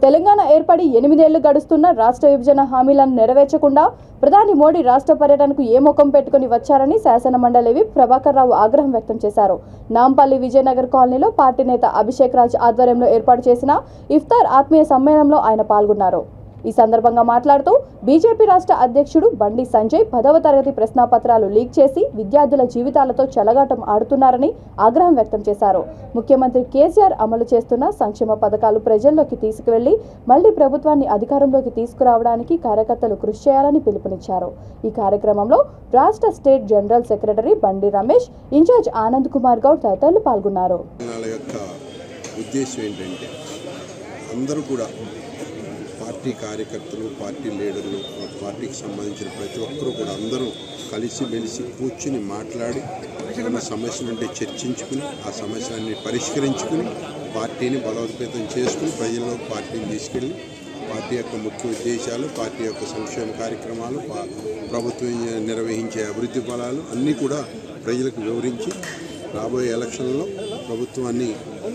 తెలంగాణ ఏర్పడి 8 ఏళ్లు గడుస్తున్న రాష్ట్ర విభజన హామీలను నెరవేర్చకుండా ప్రధాని మోడీ రాష్ట్ర పర్యటనకు ఏ ముఖం పెట్టుకుని వచ్చారని శాసన మండలి విప్ ప్రభాకర్ రావు ఆగ్రహం వ్యక్తం చేశారు. నాంపల్లి విజయనగర్ కాలనీలో పార్టీ నేత అభిషేక్ రాజ్ ఆధ్వర్యంలో ఏర్పాటు చేసిన ఇఫ్తార్ ఆత్మీయ సమ్మేళనంలో ఆయన పాల్గొన్నారు. ఈ సందర్భంగా మాట్లాడుతూ బీజేపీ రాష్ట్ర అధ్యక్షుడు బండి సంజయ్ 10వ తరగతి ప్రశ్నాపత్రాలు లీక్ చేసి విద్యార్థుల జీవితాలతో చెలగాటం ఆడుతున్నారని ఆగ్రహం వ్యక్తం చేశారు. ముఖ్యమంత్రి కేసీఆర్ అమలు చేస్తున్న సంక్షేమ పథకాలు ప్రజల్లోకి తీసుకువెళ్లి మళ్లీ ప్రభుత్వాన్ని అధికారంలోకి తీసుకురావడానికి కార్యకర్తలు కృషి చేయాలని పిలుపునిచ్చారు. ఈ కార్యక్రమంలో రాష్ట్ర స్టేట్ జనరల్ సెక్రటరీ బండి రమేష్, ఇన్ఛార్జ్ ఆనంద్ కుమార్ గౌడ్ తదితరులు పాల్గొన్నారు. పార్టీ కార్యకర్తలు, పార్టీ లీడర్లు, పార్టీకి సంబంధించిన ప్రతి ఒక్కరూ కూడా అందరూ కలిసిమెలిసి కూర్చుని మాట్లాడి ఏమైనా సమస్యలు ఉంటే చర్చించుకుని ఆ సమస్యలన్నీ పరిష్కరించుకుని పార్టీని బలోపేతం చేసుకుని ప్రజల్లో పార్టీని తీసుకెళ్ళి పార్టీ యొక్క ముఖ్య ఉద్దేశాలు, పార్టీ యొక్క సంక్షేమ కార్యక్రమాలు, ప్రభుత్వం నిర్వహించే అభివృద్ధి ఫలాలు అన్నీ కూడా ప్రజలకు వివరించి రాబోయే ఎలక్షన్లో ప్రభుత్వాన్ని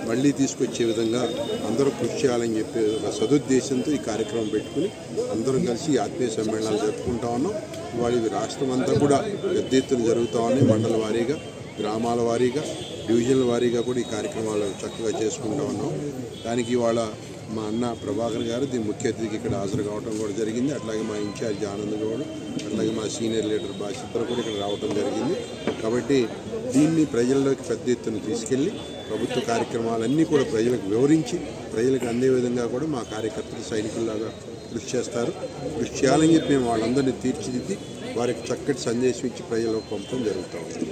మళ్లీ తీసుకొచ్చే విధంగా అందరూ కృషి చేయాలని చెప్పే ఒక సదుద్దేశంతో ఈ కార్యక్రమం పెట్టుకుని అందరం కలిసి ఆత్మీయ సమ్మేళనాలు జరుపుకుంటా ఉన్నాం. ఇవాళ ఇవి రాష్ట్రం అంతా కూడా పెద్ద ఎత్తున జరుగుతూ ఉన్నాయి. మండల వారీగా, గ్రామాల వారీగా, డివిజన్ల వారీగా కూడా ఈ కార్యక్రమాలు చక్కగా చేసుకుంటా ఉన్నాం. దానికి ఇవాళ మా అన్న ప్రభాకర్ గారు దీని ముఖ్య అతిథికి ఇక్కడ హాజరు కావడం కూడా జరిగింది. అట్లాగే మా ఇన్ఛార్జ్ ఆనంద్ గౌడ్, అట్లాగే మా సీనియర్ లీడర్ బాధ్యతలు కూడా ఇక్కడ రావడం జరిగింది. కాబట్టి దీన్ని ప్రజల్లోకి పెద్ద ఎత్తున తీసుకెళ్ళి ప్రభుత్వ కార్యక్రమాలన్నీ కూడా ప్రజలకు వివరించి ప్రజలకు అందే విధంగా కూడా మా కార్యకర్తలు సైనికుల్లాగా కృషి చేస్తారు. కృషి చేయాలని చెప్పి మేము వాళ్ళందరినీ తీర్చిదిద్ది వారికి చక్కటి సందేశం ఇచ్చి ప్రజలకు పంపడం జరుగుతూ ఉంది.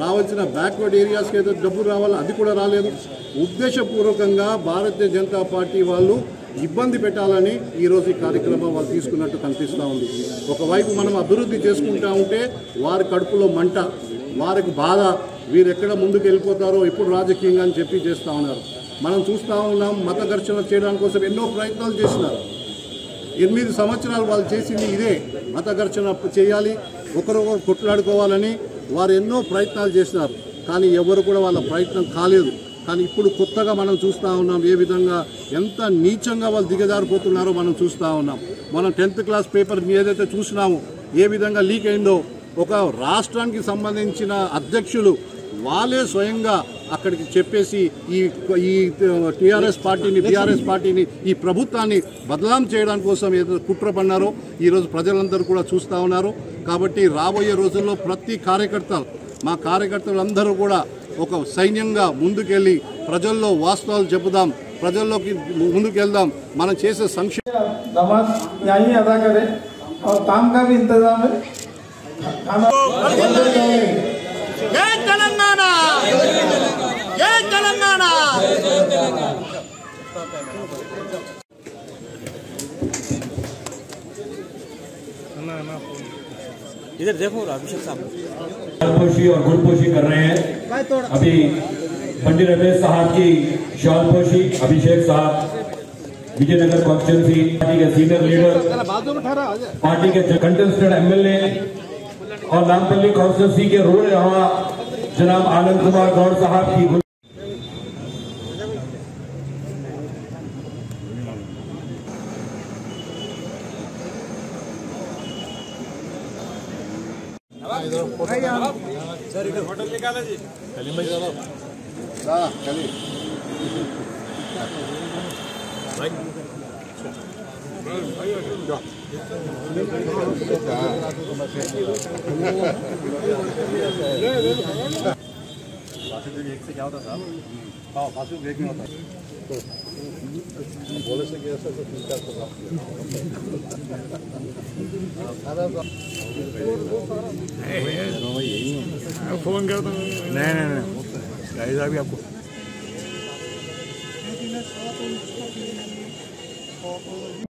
రావాల్సిన బ్యాక్వర్డ్ ఏరియాస్కి ఏదో డబ్బు రావాలి, అది కూడా రాలేదు. ఉద్దేశపూర్వకంగా భారతీయ జనతా పార్టీ వాళ్ళు ఇబ్బంది పెట్టాలని ఈరోజు ఈ కార్యక్రమం వాళ్ళు తీసుకున్నట్టు కనిపిస్తూ ఉంది. ఒకవైపు మనం అభివృద్ధి చేసుకుంటా ఉంటే వారి కడుపులో మంట, వారికి బాధ, వీరు ఎక్కడ ముందుకు వెళ్ళిపోతారో ఎప్పుడు రాజకీయంగా అని చెప్పి చేస్తూ ఉన్నారు. మనం చూస్తూ ఉన్నాం, మత ఘర్షణ చేయడానికి కోసం ఎన్నో ప్రయత్నాలు చేసినారు. 8 సంవత్సరాలు వాళ్ళు చేసింది ఇదే, మత ఘర్షణ చేయాలి, ఒకరొకరు కొట్లాడుకోవాలని వారు ఎన్నో ప్రయత్నాలు చేసినారు. కానీ ఎవరు కూడా వాళ్ళ ప్రయత్నం కాలేదు. కానీ ఇప్పుడు కొత్తగా మనం చూస్తూ ఉన్నాం ఏ విధంగా ఎంత నీచంగా వాళ్ళు దిగజారిపోతున్నారో మనం చూస్తూ ఉన్నాం. మనం 10th క్లాస్ పేపర్ ఏదైతే చూసినామో ఏ విధంగా లీక్ అయిందో, ఒక రాష్ట్రానికి సంబంధించిన అధ్యక్షులు వాళ్ళే స్వయంగా అక్కడికి చెప్పేసి ఈ టీఆర్ఎస్ పార్టీని, బీఆర్ఎస్ పార్టీని, ఈ ప్రభుత్వాన్ని బదలాం చేయడానికి కోసం ఏదో కుట్ర పన్నారో ఈరోజు ప్రజలందరూ కూడా చూస్తూ ఉన్నారు. కాబట్టి రాబోయే రోజుల్లో ప్రతి మా కార్యకర్తలందరూ కూడా ఒక సైన్యంగా ముందుకెళ్ళి ప్రజల్లో వాస్తవాలు చెబుదాం, ప్రజల్లోకి ముందుకెళ్దాం. మనం చేసే సంక్షేమ इधर देखो अभिषेक साहब शालपोशी और गुड़पोशी कर रहे हैं. अभी बंडी रमेश साहब की शालपोशी अभिषेक साहब विजयनगर कॉन्स्टिट्यूंसी पार्टी के सीनियर लीडर, पार्टी के कंटेस्टेड एमएलए और नामपल्ली कॉन्स्टिट्यूंसी के रूल रहा जनाब आनंद कुमार गौड़ साहब की सर इधर होटल निकाला जी। कलीम भाई चलो कलीम एक से क्या होता था? हाँ, फास्ट ब्रेक में होता है। बोले से क्या सर फोन करता हूँ। नहीं गाइस अभी आपको